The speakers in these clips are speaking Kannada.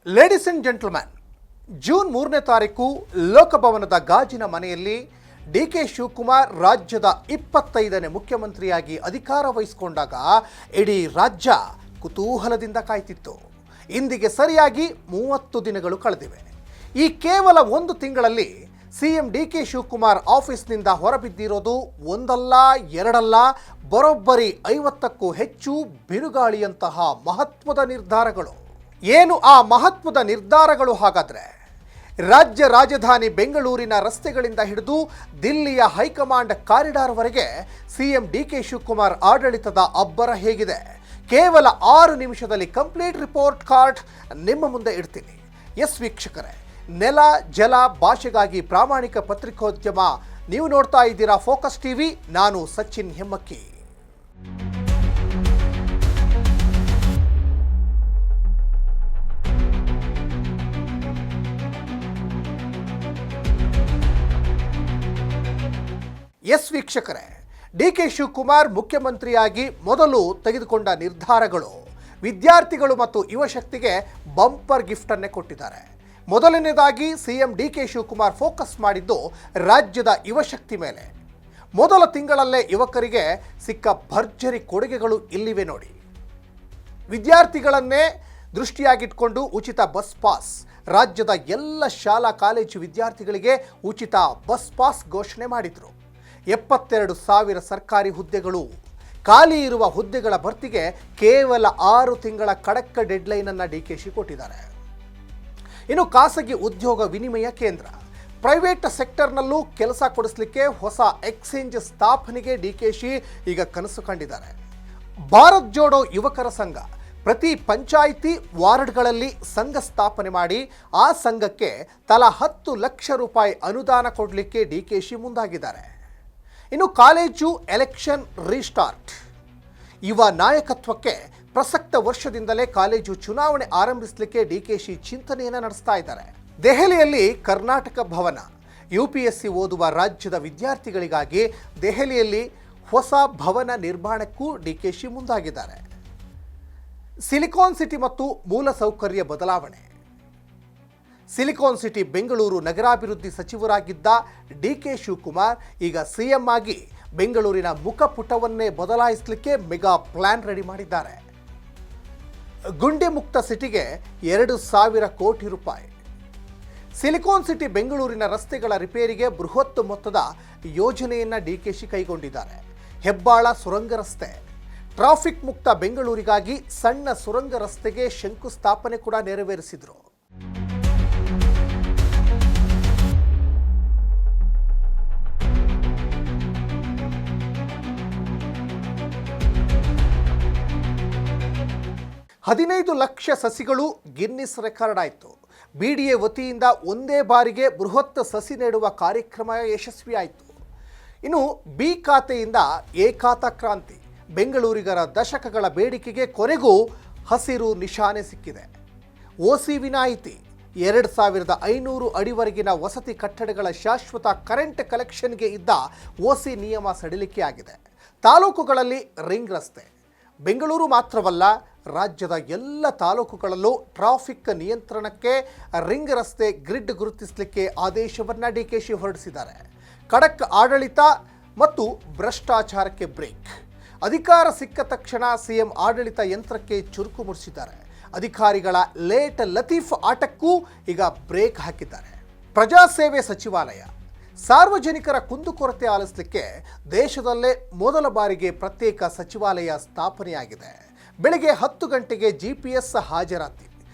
ಲೇಡೀಸ್ ಅಂಡ್ ಜೆಂಟಲ್ಮ್ಯಾನ್, ಜೂನ್ 3ನೇ ತಾರೀಕು ಲೋಕಭವನದ ಗಾಜಿನ ಮನೆಯಲ್ಲಿ ಡಿ.ಕೆ. ಶಿವಕುಮಾರ್ ರಾಜ್ಯದ 25ನೇ ಮುಖ್ಯಮಂತ್ರಿಯಾಗಿ ಅಧಿಕಾರ ವಹಿಸಿಕೊಂಡಾಗ ಇಡೀ ರಾಜ್ಯ ಕುತೂಹಲದಿಂದ ಕಾಯ್ತಿತ್ತು. ಇಂದಿಗೆ ಸರಿಯಾಗಿ 30 ದಿನಗಳು ಕಳೆದಿವೆ. ಈ ಕೇವಲ ಒಂದು ತಿಂಗಳಲ್ಲಿ ಸಿಎಂ ಡಿ.ಕೆ. ಶಿವಕುಮಾರ್ ಆಫೀಸ್ನಿಂದ ಹೊರಬಿದ್ದಿರೋದು ಒಂದಲ್ಲ ಎರಡಲ್ಲ, ಬರೋಬ್ಬರಿ 50ಕ್ಕೂ ಹೆಚ್ಚು ಬಿರುಗಾಳಿಯಂತಹ ಮಹತ್ವದ ನಿರ್ಧಾರಗಳು. ಏನು ಆ ಮಹತ್ವದ ನಿರ್ಧಾರಗಳು ಹಾಗಾದರೆ? ರಾಜ್ಯ ರಾಜಧಾನಿ ಬೆಂಗಳೂರಿನ ರಸ್ತೆಗಳಿಂದ ಹಿಡಿದು ದಿಲ್ಲಿಯ ಹೈಕಮಾಂಡ್ ಕಾರಿಡಾರ್ವರೆಗೆ ಸಿಎಂ ಡಿ.ಕೆ. ಶಿವಕುಮಾರ್ ಆಡಳಿತದ ಅಬ್ಬರ ಹೇಗಿದೆ? ಕೇವಲ 6 ನಿಮಿಷದಲ್ಲಿ ಕಂಪ್ಲೀಟ್ ರಿಪೋರ್ಟ್ ಕಾರ್ಡ್ ನಿಮ್ಮ ಮುಂದೆ ಇಡ್ತೀನಿ. ಎಸ್ ವೀಕ್ಷಕರೇ, ನೆಲ ಜಲ ಭಾಷೆಗಾಗಿ ಪ್ರಾಮಾಣಿಕ ಪತ್ರಿಕೋದ್ಯಮ, ನೀವು ನೋಡ್ತಾ ಇದ್ದೀರಾ ಫೋಕಸ್ ಟಿವಿ. ನಾನು ಸಚಿನ್ ಹೆಮ್ಮಕ್ಕಿ. ಎಸ್ ವೀಕ್ಷಕರೇ, ಡಿ.ಕೆ. ಶಿವಕುಮಾರ್ ಮುಖ್ಯಮಂತ್ರಿಯಾಗಿ ಮೊದಲು ತೆಗೆದುಕೊಂಡ ನಿರ್ಧಾರಗಳು ವಿದ್ಯಾರ್ಥಿಗಳು ಮತ್ತು ಯುವಶಕ್ತಿಗೆ ಬಂಪರ್ ಗಿಫ್ಟನ್ನೇ ಕೊಟ್ಟಿದ್ದಾರೆ. ಮೊದಲನೇದಾಗಿ ಸಿಎಂ ಡಿ.ಕೆ. ಶಿವಕುಮಾರ್ ಫೋಕಸ್ ಮಾಡಿದ್ದು ರಾಜ್ಯದ ಯುವಶಕ್ತಿ ಮೇಲೆ. ಮೊದಲ ತಿಂಗಳಲ್ಲೇ ಯುವಕರಿಗೆ ಸಿಕ್ಕ ಭರ್ಜರಿ ಕೊಡುಗೆಗಳು ಇಲ್ಲಿವೆ ನೋಡಿ. ವಿದ್ಯಾರ್ಥಿಗಳನ್ನೇ ದೃಷ್ಟಿಯಾಗಿಟ್ಕೊಂಡು ಉಚಿತ ಬಸ್ ಪಾಸ್, ರಾಜ್ಯದ ಎಲ್ಲ ಶಾಲಾ ಕಾಲೇಜು ವಿದ್ಯಾರ್ಥಿಗಳಿಗೆ ಉಚಿತ ಬಸ್ ಪಾಸ್ ಘೋಷಣೆ ಮಾಡಿದರು. 72,000 ಸರ್ಕಾರಿ ಹುದ್ದೆಗಳು, ಖಾಲಿ ಇರುವ ಹುದ್ದೆಗಳ ಭರ್ತಿಗೆ ಕೇವಲ 6 ತಿಂಗಳ ಖಡಕ್ ಡೆಡ್ಲೈನನ್ನು ಡಿ.ಕೆ.ಶಿ ಕೊಟ್ಟಿದ್ದಾರೆ. ಇನ್ನು ಖಾಸಗಿ ಉದ್ಯೋಗ ವಿನಿಮಯ ಕೇಂದ್ರ, ಪ್ರೈವೇಟ್ ಸೆಕ್ಟರ್ನಲ್ಲೂ ಕೆಲಸ ಕೊಡಿಸಲಿಕ್ಕೆ ಹೊಸ ಎಕ್ಸ್ಚೇಂಜ್ ಸ್ಥಾಪನೆಗೆ ಡಿ.ಕೆ.ಶಿ ಈಗ ಕನಸು ಕಂಡಿದ್ದಾರೆ. ಭಾರತ್ ಜೋಡೋ ಯುವಕರ ಸಂಘ, ಪ್ರತಿ ಪಂಚಾಯಿತಿ ವಾರ್ಡ್ಗಳಲ್ಲಿ ಸಂಘ ಸ್ಥಾಪನೆ ಮಾಡಿ ಆ ಸಂಘಕ್ಕೆ ತಲಾ 10 ಲಕ್ಷ ರೂಪಾಯಿ ಅನುದಾನ ಕೊಡಲಿಕ್ಕೆ ಡಿ.ಕೆ.ಶಿ ಮುಂದಾಗಿದ್ದಾರೆ. ಇನ್ನು ಕಾಲೇಜು ಎಲೆಕ್ಷನ್ ರೀಸ್ಟಾರ್ಟ್, ಯುವ ನಾಯಕತ್ವಕ್ಕೆ ಪ್ರಸಕ್ತ ವರ್ಷದಿಂದಲೇ ಕಾಲೇಜು ಚುನಾವಣೆ ಆರಂಭಿಸಲಿಕ್ಕೆ ಡಿ.ಕೆ.ಶಿ ಚಿಂತನೆಯನ್ನು ನಡೆಸ್ತಾ ಇದ್ದಾರೆ. ದೆಹಲಿಯಲ್ಲಿ ಕರ್ನಾಟಕ ಭವನ, UPSC ಓದುವ ರಾಜ್ಯದ ವಿದ್ಯಾರ್ಥಿಗಳಿಗಾಗಿ ದೆಹಲಿಯಲ್ಲಿ ಹೊಸ ಭವನ ನಿರ್ಮಾಣಕ್ಕೂ ಡಿ.ಕೆ.ಶಿ ಮುಂದಾಗಿದ್ದಾರೆ. ಸಿಲಿಕಾನ್ ಸಿಟಿ ಮತ್ತು ಮೂಲಸೌಕರ್ಯ ಬದಲಾವಣೆ, ಸಿಲಿಕಾನ್ ಸಿಟಿ ಬೆಂಗಳೂರು ನಗರಾಭಿವೃದ್ಧಿ ಸಚಿವರಾಗಿದ್ದ ಡಿ.ಕೆ. ಶಿವಕುಮಾರ್ ಈಗ ಸಿಎಂ ಆಗಿ ಬೆಂಗಳೂರಿನ ಮುಖಪುಟವನ್ನೇ ಬದಲಾಯಿಸಲಿಕ್ಕೆ ಮೆಗಾ ಪ್ಲಾನ್ ರೆಡಿ ಮಾಡಿದ್ದಾರೆ. ಗುಂಡಿ ಮುಕ್ತ ಸಿಟಿಗೆ 2,000 ಕೋಟಿ ರೂಪಾಯಿ. ಸಿಲಿಕಾನ್ ಸಿಟಿ ಬೆಂಗಳೂರಿನ ರಸ್ತೆಗಳ ರಿಪೇರಿಗೆ ಬೃಹತ್ ಮೊತ್ತದ ಯೋಜನೆಯನ್ನು ಡಿ.ಕೆ.ಶಿ ಕೈಗೊಂಡಿದ್ದಾರೆ. ಹೆಬ್ಬಾಳ ಸುರಂಗ ರಸ್ತೆ, ಟ್ರಾಫಿಕ್ ಮುಕ್ತ ಬೆಂಗಳೂರಿಗಾಗಿ ಸಣ್ಣ ಸುರಂಗ ರಸ್ತೆಗೆ ಶಂಕುಸ್ಥಾಪನೆ ಕೂಡ ನೆರವೇರಿಸಿದರು. $15 ಲಕ್ಷ ಸಸಿಗಳು ಗಿನ್ನಿಸ್ ರೆಕಾರ್ಡ್ ಆಯಿತು. BDA ವತಿಯಿಂದ ಒಂದೇ ಬಾರಿಗೆ ಬೃಹತ್ ಸಸಿ ನೆಡುವ ಕಾರ್ಯಕ್ರಮ ಯಶಸ್ವಿಯಾಯಿತು. ಇನ್ನು ಬಿ ಖಾತೆಯಿಂದ ಎ ಖಾತಾ ಕ್ರಾಂತಿ, ಬೆಂಗಳೂರಿಗರ ದಶಕಗಳ ಬೇಡಿಕೆಗೆ ಕೊನೆಗೂ ಹಸಿರು ನಿಶಾನೆ ಸಿಕ್ಕಿದೆ. OC ವಿನಾಯಿತಿ, 2,500 ಅಡಿವರೆಗಿನ ವಸತಿ ಕಟ್ಟಡಗಳ ಶಾಶ್ವತ ಕರೆಂಟ್ ಕಲೆಕ್ಷನ್ಗೆ ಇದ್ದ OC ನಿಯಮ ಸಡಿಲಿಕೆಯಾಗಿದೆ. ತಾಲೂಕುಗಳಲ್ಲಿ ರಿಂಗ್ ರಸ್ತೆ, ಬೆಂಗಳೂರು ಮಾತ್ರವಲ್ಲ ರಾಜ್ಯದ ಎಲ್ಲ ತಾಲೂಕುಗಳಲ್ಲೂ ಟ್ರಾಫಿಕ್ ನಿಯಂತ್ರಣಕ್ಕೆ ರಿಂಗ್ ರಸ್ತೆ ಗ್ರಿಡ್ ಗುರುತಿಸಲಿಕ್ಕೆ ಆದೇಶವನ್ನು ಡಿ.ಕೆ.ಶಿ ಹೊರಡಿಸಿದ್ದಾರೆ. ಖಡಕ್ ಆಡಳಿತ ಮತ್ತು ಭ್ರಷ್ಟಾಚಾರಕ್ಕೆ ಬ್ರೇಕ್, ಅಧಿಕಾರ ಸಿಕ್ಕ ತಕ್ಷಣ ಸಿಎಂ ಆಡಳಿತ ಯಂತ್ರಕ್ಕೆ ಚುರುಕು ಮೂಡಿಸಿದ್ದಾರೆ. ಅಧಿಕಾರಿಗಳ ಲೇಟ್ ಲತೀಫ್ ಆಟಕ್ಕೂ ಈಗ ಬ್ರೇಕ್ ಹಾಕಿದ್ದಾರೆ. ಪ್ರಜಾಸೇವೆ ಸಚಿವಾಲಯ, ಸಾರ್ವಜನಿಕರ ಕುಂದುಕೊರತೆ ಆಲಿಸಲಿಕ್ಕೆ ದೇಶದಲ್ಲೇ ಮೊದಲ ಬಾರಿಗೆ ಪ್ರತ್ಯೇಕ ಸಚಿವಾಲಯ ಸ್ಥಾಪನೆಯಾಗಿದೆ. ಬೆಳಗ್ಗೆ 10 ಗಂಟೆಗೆ GPS ಹಾಜರಾತಿ,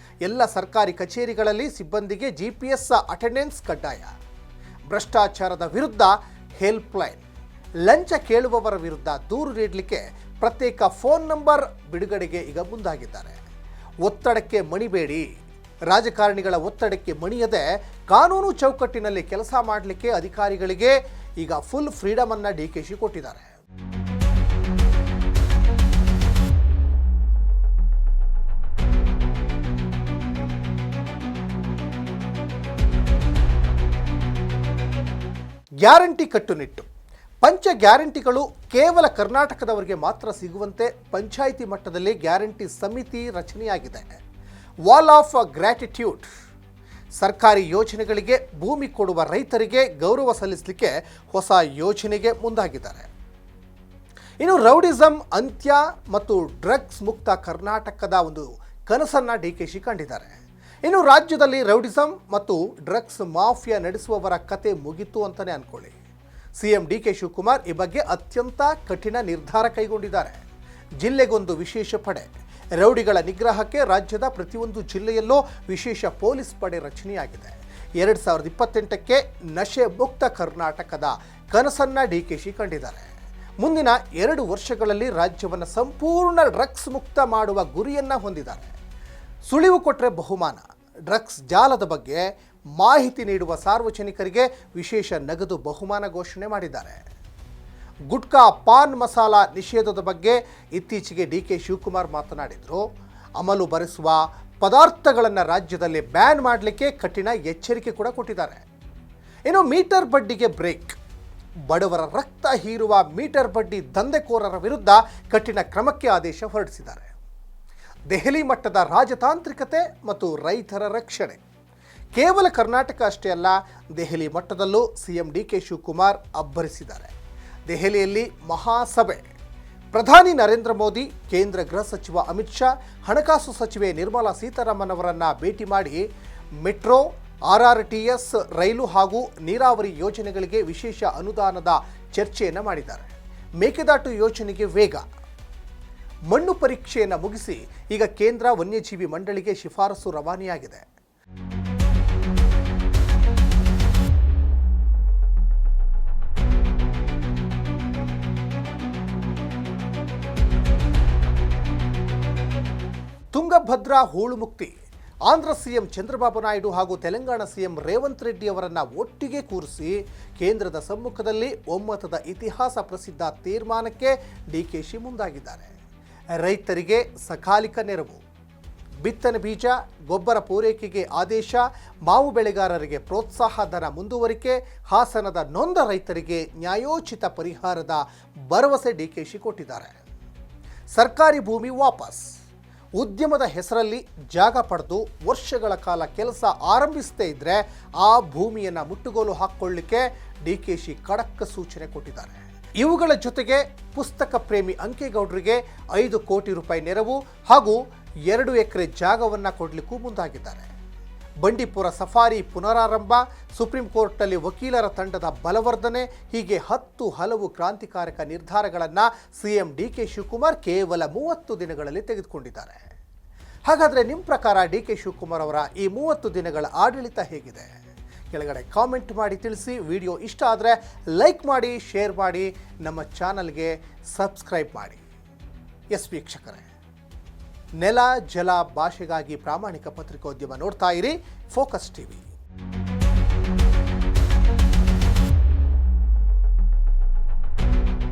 ಎಲ್ಲ ಸರ್ಕಾರಿ ಕಚೇರಿಗಳಲ್ಲಿ ಸಿಬ್ಬಂದಿಗೆ GPS ಅಟೆಂಡೆನ್ಸ್ ಕಡ್ಡಾಯ. ಭ್ರಷ್ಟಾಚಾರದ ವಿರುದ್ಧ ಹೆಲ್ಪ್ಲೈನ್, ಲಂಚ ಕೇಳುವವರ ವಿರುದ್ಧ ದೂರು ನೀಡಲಿಕ್ಕೆ ಪ್ರತ್ಯೇಕ ಫೋನ್ ನಂಬರ್ ಬಿಡುಗಡೆಗೆ ಈಗ ಮುಂದಾಗಿದ್ದಾರೆ. ಒತ್ತಡಕ್ಕೆ ಮಣಿಬೇಡಿ, ರಾಜಕಾರಣಿಗಳ ಒತ್ತಡಕ್ಕೆ ಮಣಿಯದೆ ಕಾನೂನು ಚೌಕಟ್ಟಿನಲ್ಲಿ ಕೆಲಸ ಮಾಡಲಿಕ್ಕೆ ಅಧಿಕಾರಿಗಳಿಗೆ ಈಗ ಫುಲ್ ಫ್ರೀಡಮ್ ಅನ್ನು ಡಿ.ಕೆ.ಶಿ ಕೊಟ್ಟಿದ್ದಾರೆ. ಗ್ಯಾರಂಟಿ ಕಟ್ಟುನಿಟ್ಟು, ಪಂಚ ಗ್ಯಾರಂಟಿಗಳು ಕೇವಲ ಕರ್ನಾಟಕದವರಿಗೆ ಮಾತ್ರ ಸಿಗುವಂತೆ ಪಂಚಾಯಿತಿ ಮಟ್ಟದಲ್ಲಿ ಗ್ಯಾರಂಟಿ ಸಮಿತಿ ರಚನೆಯಾಗಿದೆ. Wall of gratitude. ಸರ್ಕಾರಿ ಯೋಜನೆಗಳಿಗೆ ಭೂಮಿ ಕೊಡುವ ರೈತರಿಗೆ ಗೌರವ ಸಲ್ಲಿಸಲಿಕ್ಕೆ ಹೊಸ ಯೋಜನೆಗೆ ಮುಂದಾಗಿದ್ದಾರೆ. ಇನ್ನು ರೌಡಿಸಂ ಅಂತ್ಯ ಮತ್ತು ಡ್ರಗ್ಸ್ ಮುಕ್ತ ಕರ್ನಾಟಕದ ಒಂದು ಕನಸನ್ನು ಡಿಕೆಶಿ ಕಂಡಿದ್ದಾರೆ. ಇನ್ನು ರಾಜ್ಯದಲ್ಲಿ ರೌಡಿಸಂ ಮತ್ತು ಡ್ರಗ್ಸ್ ಮಾಫಿಯಾ ನಡೆಸುವವರ ಕತೆ ಮುಗಿತು ಅಂತಲೇ ಅಂದ್ಕೊಳ್ಳಿ. ಸಿಎಂ ಡಿಕೆ ಶಿವಕುಮಾರ್ ಈ ಬಗ್ಗೆ ಅತ್ಯಂತ ಕಠಿಣ ನಿರ್ಧಾರ ಕೈಗೊಂಡಿದ್ದಾರೆ. ಜಿಲ್ಲೆಗೊಂದು ವಿಶೇಷ ಪಡೆ. ರೌಡಿಗಳ ನಿಗ್ರಹಕ್ಕೆ ರಾಜ್ಯದ ಪ್ರತಿಯೊಂದು ಜಿಲ್ಲೆಯಲ್ಲೂ ವಿಶೇಷ ಪೊಲೀಸ್ ಪಡೆ ರಚನೆಯಾಗಿದೆ. 2028ಕ್ಕೆ ನಶೆ ಮುಕ್ತ ಕರ್ನಾಟಕದ ಕನಸನ್ನು ಡಿಕೆಶಿ ಕಂಡಿದ್ದಾರೆ. ಮುಂದಿನ 2 ವರ್ಷಗಳಲ್ಲಿ ರಾಜ್ಯವನ್ನು ಸಂಪೂರ್ಣ ಡ್ರಗ್ಸ್ ಮುಕ್ತ ಮಾಡುವ ಗುರಿಯನ್ನು ಹೊಂದಿದ್ದಾರೆ. ಸುಳಿವು ಕೊಟ್ಟರೆ ಬಹುಮಾನ. ಡ್ರಗ್ಸ್ ಜಾಲದ ಬಗ್ಗೆ ಮಾಹಿತಿ ನೀಡುವ ಸಾರ್ವಜನಿಕರಿಗೆ ವಿಶೇಷ ನಗದು ಬಹುಮಾನ ಘೋಷಣೆ ಮಾಡಿದ್ದಾರೆ. ಗುಟ್ಕಾ ಪಾನ್ ಮಸಾಲ ನಿಷೇಧದ ಬಗ್ಗೆ ಇತ್ತೀಚೆಗೆ ಡಿಕೆ ಶಿವಕುಮಾರ್ ಮಾತನಾಡಿದರು. ಅಮಲು ಬರೆಸುವ ಪದಾರ್ಥಗಳನ್ನು ರಾಜ್ಯದಲ್ಲಿ ಬ್ಯಾನ್ ಮಾಡಲಿಕ್ಕೆ ಕಠಿಣ ಎಚ್ಚರಿಕೆ ಕೂಡ ಕೊಟ್ಟಿದ್ದಾರೆ. ಇನ್ನು ಮೀಟರ್ ಬಡ್ಡಿಗೆ ಬ್ರೇಕ್. ಬಡವರ ರಕ್ತ ಹೀರುವ ಮೀಟರ್ ಬಡ್ಡಿ ದಂಧೆಕೋರರ ವಿರುದ್ಧ ಕಠಿಣ ಕ್ರಮಕ್ಕೆ ಆದೇಶ ಹೊರಡಿಸಿದ್ದಾರೆ. ದೆಹಲಿ ಮಟ್ಟದ ರಾಜತಾಂತ್ರಿಕತೆ ಮತ್ತು ರೈತರ ರಕ್ಷಣೆ. ಕೇವಲ ಕರ್ನಾಟಕ ಅಷ್ಟೇ ಅಲ್ಲ, ದೆಹಲಿ ಮಟ್ಟದಲ್ಲೂ ಸಿಎಂ ಡಿಕೆ ಶಿವಕುಮಾರ್ ಅಬ್ಬರಿಸಿದ್ದಾರೆ. ದೆಹಲಿಯಲ್ಲಿ ಮಹಾಸಭೆ. ಪ್ರಧಾನಿ ನರೇಂದ್ರ ಮೋದಿ, ಕೇಂದ್ರ ಗೃಹ ಸಚಿವ ಅಮಿತ್ ಶಾ, ಹಣಕಾಸು ಸಚಿವೆ ನಿರ್ಮಲಾ ಸೀತಾರಾಮನ್ ಅವರನ್ನು ಭೇಟಿ ಮಾಡಿ ಮೆಟ್ರೋ, RRTS ರೈಲು ಹಾಗೂ ನೀರಾವರಿ ಯೋಜನೆಗಳಿಗೆ ವಿಶೇಷ ಅನುದಾನದ ಚರ್ಚೆಯನ್ನು ಮಾಡಿದ್ದಾರೆ. ಮೇಕೆದಾಟು ಯೋಜನೆಗೆ ವೇಗ. ಮಣ್ಣು ಪರೀಕ್ಷೆಯನ್ನು ಮುಗಿಸಿ ಈಗ ಕೇಂದ್ರ ವನ್ಯಜೀವಿ ಮಂಡಳಿಗೆ ಶಿಫಾರಸು ರವಾನೆಯಾಗಿದೆ. ತುಂಗಭದ್ರಾ ಹೂಳು ಮುಕ್ತಿ. ಆಂಧ್ರ ಸಿಎಂ ಚಂದ್ರಬಾಬು ನಾಯ್ಡು ಹಾಗೂ ತೆಲಂಗಾಣ ಸಿಎಂ ರೇವಂತ್ ರೆಡ್ಡಿ ಅವರನ್ನು ಒಟ್ಟಿಗೆ ಕೂರಿಸಿ ಕೇಂದ್ರದ ಸಮ್ಮುಖದಲ್ಲಿ ಒಮ್ಮತದ ಇತಿಹಾಸ ಪ್ರಸಿದ್ಧ ತೀರ್ಮಾನಕ್ಕೆ ಡಿಕೆಶಿ ಮುಂದಾಗಿದ್ದಾರೆ. ರೈತರಿಗೆ ಸಕಾಲಿಕ ನೆರವು, ಬಿತ್ತನೆ ಬೀಜ, ಗೊಬ್ಬರ ಪೂರೈಕೆಗೆ ಆದೇಶ, ಮಾವು ಬೆಳೆಗಾರರಿಗೆ ಪ್ರೋತ್ಸಾಹ ಧನ ಮುಂದುವರಿಕೆ, ಹಾಸನದ ನೊಂದ ರೈತರಿಗೆ ನ್ಯಾಯೋಚಿತ ಪರಿಹಾರದ ಭರವಸೆ ಡಿಕೆಶಿ ಕೊಟ್ಟಿದ್ದಾರೆ. ಸರ್ಕಾರಿ ಭೂಮಿ ವಾಪಸ್. ಉದ್ಯಮದ ಹೆಸರಲ್ಲಿ ಜಾಗ ಪಡೆದು ವರ್ಷಗಳ ಕಾಲ ಕೆಲಸ ಆರಂಭಿಸದೇ ಇದ್ದರೆ ಆ ಭೂಮಿಯನ್ನು ಮುಟ್ಟುಗೋಲು ಹಾಕ್ಕೊಳ್ಳಿಕ್ಕೆ ಡಿಕೆಶಿ ಖಡಕ್ ಸೂಚನೆ ಕೊಟ್ಟಿದ್ದಾರೆ. ಇವುಗಳ ಜೊತೆಗೆ ಪುಸ್ತಕ ಪ್ರೇಮಿ ಅಂಕೇಗೌಡರಿಗೆ 5 ಕೋಟಿ ರೂಪಾಯಿ ನೆರವು ಹಾಗೂ 2 ಎಕರೆ ಜಾಗವನ್ನು ಕೊಡಲಿಕ್ಕೂ ಮುಂದಾಗಿದ್ದಾರೆ. ಬಂಡೀಪುರ ಸಫಾರಿ ಪುನರಾರಂಭ, ಸುಪ್ರೀಂ ಕೋರ್ಟ್ನಲ್ಲಿ ವಕೀಲರ ತಂಡದ ಬಲವರ್ಧನೆ, ಹೀಗೆ 10 ಹಲವು ಕ್ರಾಂತಿಕಾರಕ ನಿರ್ಧಾರಗಳನ್ನು ಸಿಎಂ ಡಿಕೆ ಶಿವಕುಮಾರ್ ಕೇವಲ 30 ದಿನಗಳಲ್ಲಿ ತೆಗೆದುಕೊಂಡಿದ್ದಾರೆ. ಹಾಗಾದರೆ ನಿಮ್ಮ ಪ್ರಕಾರ ಡಿಕೆ ಶಿವಕುಮಾರ್ ಅವರ ಈ 30 ದಿನಗಳ ಆಡಳಿತ ಹೇಗಿದೆ? ಕೆಳಗಡೆ ಕಾಮೆಂಟ್ ಮಾಡಿ ತಿಳಿಸಿ. ವಿಡಿಯೋ ಇಷ್ಟ ಆದರೆ ಲೈಕ್ ಮಾಡಿ, ಶೇರ್ ಮಾಡಿ, ನಮ್ಮ ಚಾನಲ್ಗೆ ಸಬ್ಸ್ಕ್ರೈಬ್ ಮಾಡಿ. ಎಸ್ ವೀಕ್ಷಕರೇ, ನೆಲ ಜಲ ಭಾಷೆಗಾಗಿ ಪ್ರಾಮಾಣಿಕ ಪತ್ರಿಕೋದ್ಯಮ ನೋಡ್ತಾ ಇರಿ ಫೋಕಸ್ ಟಿವಿ.